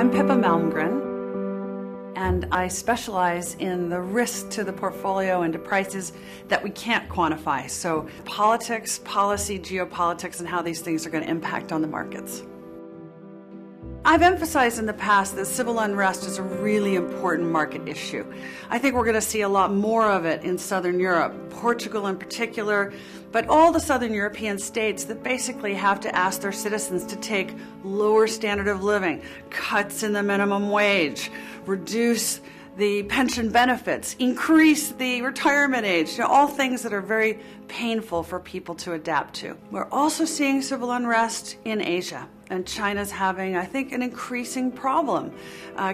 I'm Pippa Malmgren, and I specialize in the risk to the portfolio and to prices that we can't quantify. So politics, policy, geopolitics, and how these things are going to impact on the markets. I've emphasized in the past that civil unrest is a really important market issue. I think we're going to see a lot more of it in Southern Europe, Portugal in particular, but all the Southern European states that basically have to ask their citizens to take lower standard of living, cuts in the minimum wage, reduce the pension benefits, increase the retirement age, all things that are very painful for people to adapt to. We're also seeing civil unrest in Asia, and China's having, I think, an increasing problem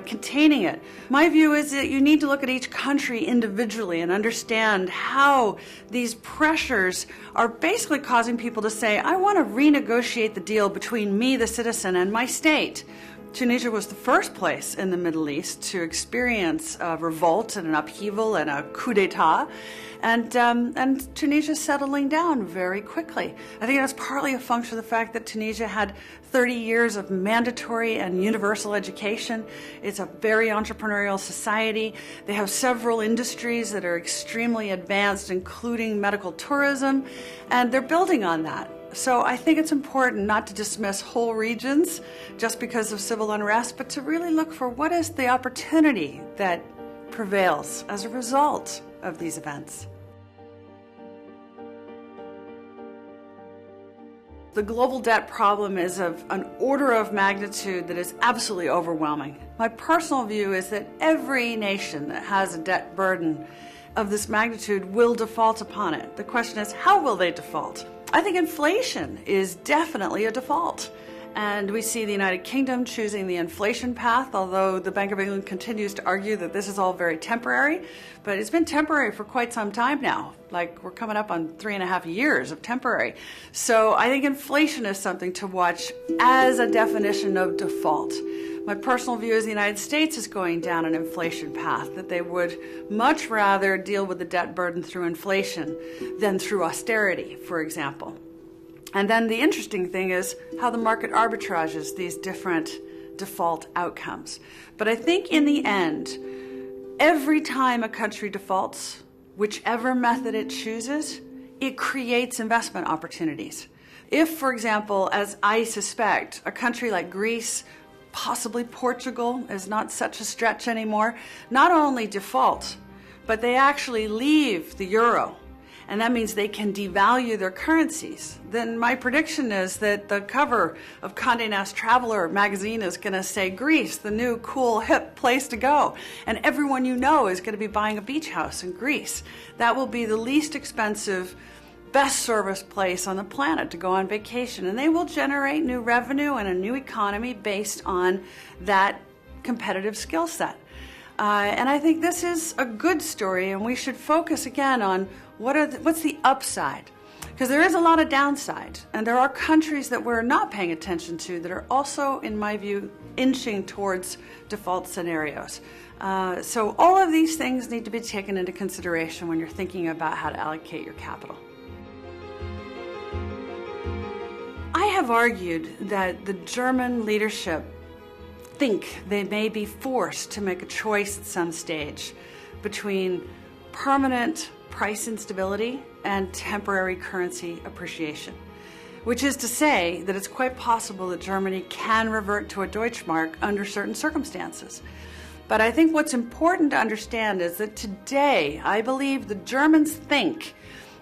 containing it. My view is that you need to look at each country individually and understand how these pressures are basically causing people to say, I want to renegotiate the deal between me, the citizen, and my state. Tunisia was the first place in the Middle East to experience a revolt and an upheaval and a coup d'etat, and Tunisia's settling down very quickly. I think that's partly a function of the fact that Tunisia had 30 years of mandatory and universal education. It's a very entrepreneurial society. They have several industries that are extremely advanced, including medical tourism, and they're building on that. So I think it's important not to dismiss whole regions just because of civil unrest, but to really look for what is the opportunity that prevails as a result of these events. The global debt problem is of an order of magnitude that is absolutely overwhelming. My personal view is that every nation that has a debt burden of this magnitude will default upon it. The question is, how will they default? I think inflation is definitely a default. And we see the United Kingdom choosing the inflation path, although the Bank of England continues to argue that this is all very temporary. But it's been temporary for quite some time now. Like, we're coming up on 3.5 years of temporary. So I think inflation is something to watch as a definition of default. My personal view is the United States is going down an inflation path, that they would much rather deal with the debt burden through inflation than through austerity, for example. And then the interesting thing is how the market arbitrages these different default outcomes. But I think in the end, every time a country defaults, whichever method it chooses, it creates investment opportunities. If, for example, as I suspect, a country like Greece, possibly Portugal is not such a stretch anymore, not only default, but they actually leave the euro. And that means they can devalue their currencies. Then my prediction is that the cover of Condé Nast Traveler magazine is going to say, Greece, the new cool hip place to go. And everyone you know is going to be buying a beach house in Greece. That will be the least expensive, best service place on the planet to go on vacation. And they will generate new revenue and a new economy based on that competitive skill set. And I think this is a good story, and we should focus again on what's the upside. Because there is a lot of downside, and there are countries that we're not paying attention to that are also, in my view, inching towards default scenarios. So all of these things need to be taken into consideration when you're thinking about how to allocate your capital. I have argued that the German leadership think they may be forced to make a choice at some stage between permanent price instability and temporary currency appreciation, which is to say that it's quite possible that Germany can revert to a Deutschmark under certain circumstances. But I think what's important to understand is that today, I believe the Germans think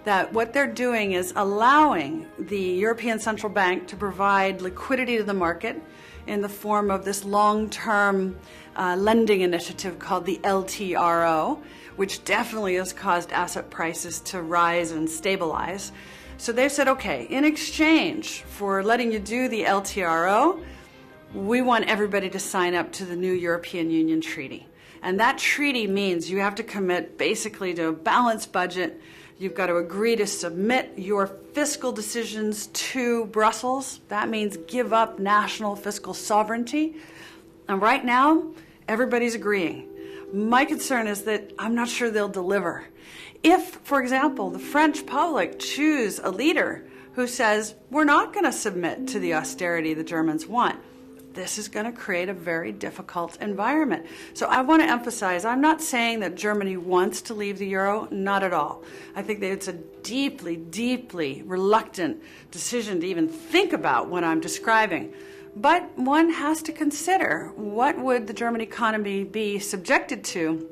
that what they're doing is allowing the European Central Bank to provide liquidity to the market in the form of this long-term lending initiative called the LTRO, which definitely has caused asset prices to rise and stabilize. So they've said, okay, in exchange for letting you do the LTRO, we want everybody to sign up to the new European Union Treaty. And that treaty means you have to commit basically to a balanced budget. You've got to agree to submit your fiscal decisions to Brussels. That means give up national fiscal sovereignty. And right now, everybody's agreeing. My concern is that I'm not sure they'll deliver. If, for example, the French public choose a leader who says, we're not going to submit to the austerity the Germans want, this is going to create a very difficult environment. So I want to emphasize, I'm not saying that Germany wants to leave the euro, not at all. I think that it's a deeply, deeply reluctant decision to even think about what I'm describing. But one has to consider, what would the German economy be subjected to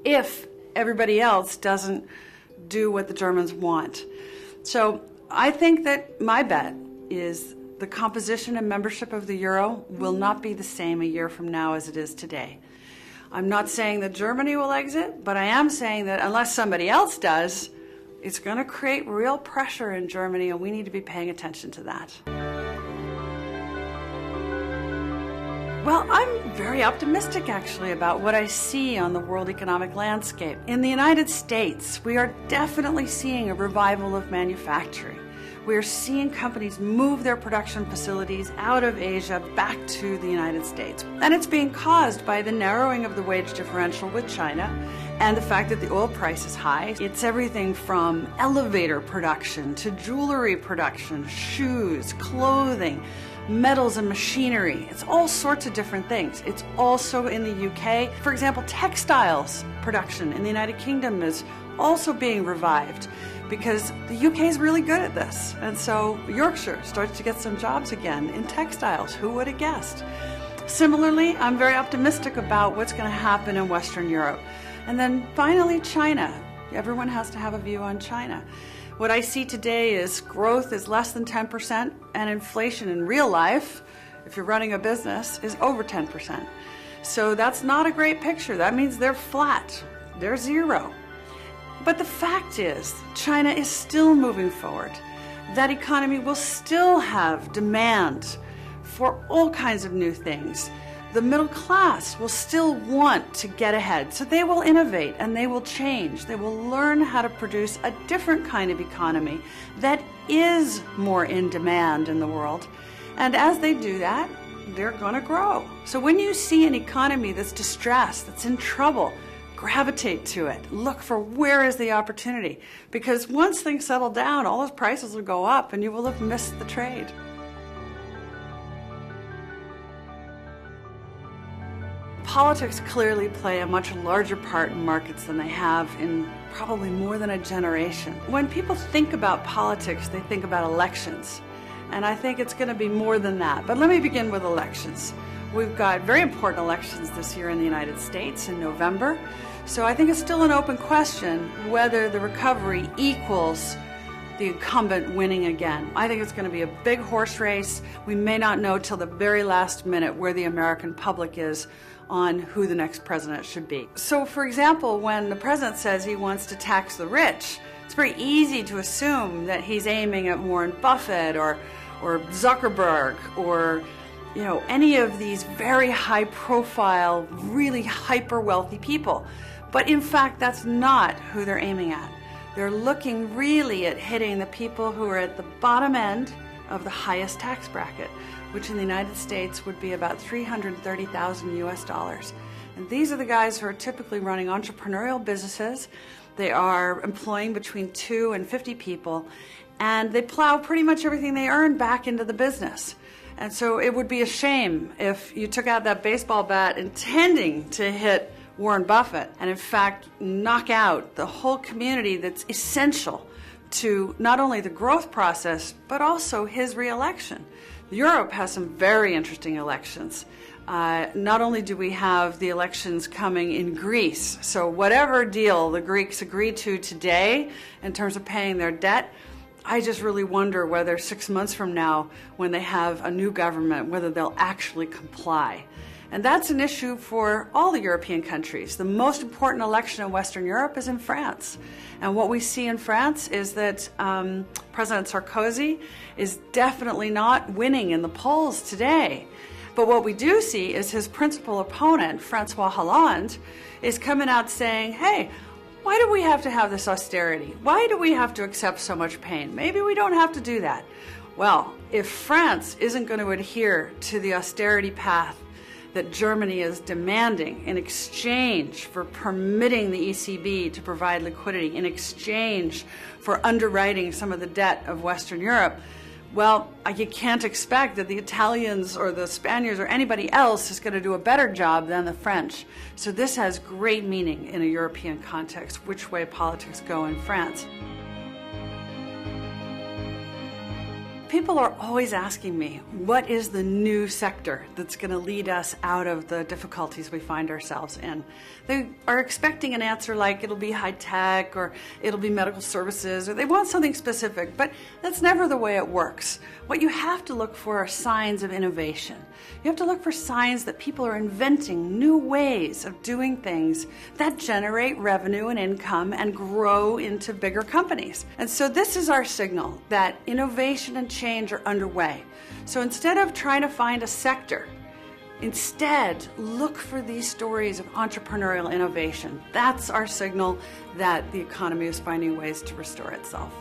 if everybody else doesn't do what the Germans want? So I think that my bet is the composition and membership of the euro will not be the same a year from now as it is today. I'm not saying that Germany will exit, but I am saying that unless somebody else does, it's going to create real pressure in Germany, and we need to be paying attention to that. Well, I'm very optimistic, actually, about what I see on the world economic landscape. In the United States, we are definitely seeing a revival of manufacturing. We are seeing companies move their production facilities out of Asia back to the United States. And it's being caused by the narrowing of the wage differential with China and the fact that the oil price is high. It's everything from elevator production to jewelry production, shoes, clothing, metals and machinery. It's all sorts of different things. It's also in the UK. For example, textiles production in the United Kingdom is also being revived, because the UK is really good at this. And so Yorkshire starts to get some jobs again in textiles. Who would have guessed? Similarly, I'm very optimistic about what's going to happen in Western Europe. And then finally, China. Everyone has to have a view on China. What I see today is growth is less than 10%, and inflation in real life, if you're running a business, is over 10%. So that's not a great picture. That means they're flat. They're zero. But the fact is, China is still moving forward. That economy will still have demand for all kinds of new things. The middle class will still want to get ahead, so they will innovate and they will change. They will learn how to produce a different kind of economy that is more in demand in the world. And as they do that, they're going to grow. So when you see an economy that's distressed, that's in trouble, gravitate to it. Look for where is the opportunity. Because once things settle down, all those prices will go up and you will have missed the trade. Politics clearly play a much larger part in markets than they have in probably more than a generation. When people think about politics, they think about elections. And I think it's going to be more than that. But let me begin with elections. We've got very important elections this year in the United States in November. So I think it's still an open question whether the recovery equals the incumbent winning again. I think it's going to be a big horse race. We may not know till the very last minute where the American public is on who the next president should be. So, for example, when the president says he wants to tax the rich, it's very easy to assume that he's aiming at Warren Buffett or Zuckerberg or any of these very high-profile, really hyper-wealthy people. But in fact, that's not who they're aiming at. They're looking really at hitting the people who are at the bottom end of the highest tax bracket, which in the United States would be about $330,000 US. And these are the guys who are typically running entrepreneurial businesses. They are employing between 2 and 50 people, and they plow pretty much everything they earn back into the business. And so it would be a shame if you took out that baseball bat intending to hit Warren Buffett and in fact knock out the whole community that's essential to not only the growth process but also his re-election. Europe has some very interesting elections. Not only do we have the elections coming in Greece, so whatever deal the Greeks agree to today in terms of paying their debt, I just really wonder whether 6 months from now, when they have a new government, whether they'll actually comply. And that's an issue for all the European countries. The most important election in Western Europe is in France. And what we see in France is that President Sarkozy is definitely not winning in the polls today. But what we do see is his principal opponent, François Hollande, is coming out saying, hey, why do we have to have this austerity? Why do we have to accept so much pain? Maybe we don't have to do that. Well, if France isn't going to adhere to the austerity path that Germany is demanding in exchange for permitting the ECB to provide liquidity, in exchange for underwriting some of the debt of Western Europe, well, you can't expect that the Italians or the Spaniards or anybody else is going to do a better job than the French. So this has great meaning in a European context, which way politics go in France. People are always asking me, what is the new sector that's going to lead us out of the difficulties we find ourselves in? They are expecting an answer like it'll be high tech or it'll be medical services, or they want something specific, but that's never the way it works. What you have to look for are signs of innovation. You have to look for signs that people are inventing new ways of doing things that generate revenue and income and grow into bigger companies. And so this is our signal that innovation and change are underway. So instead of trying to find a sector, instead look for these stories of entrepreneurial innovation. That's our signal that the economy is finding ways to restore itself.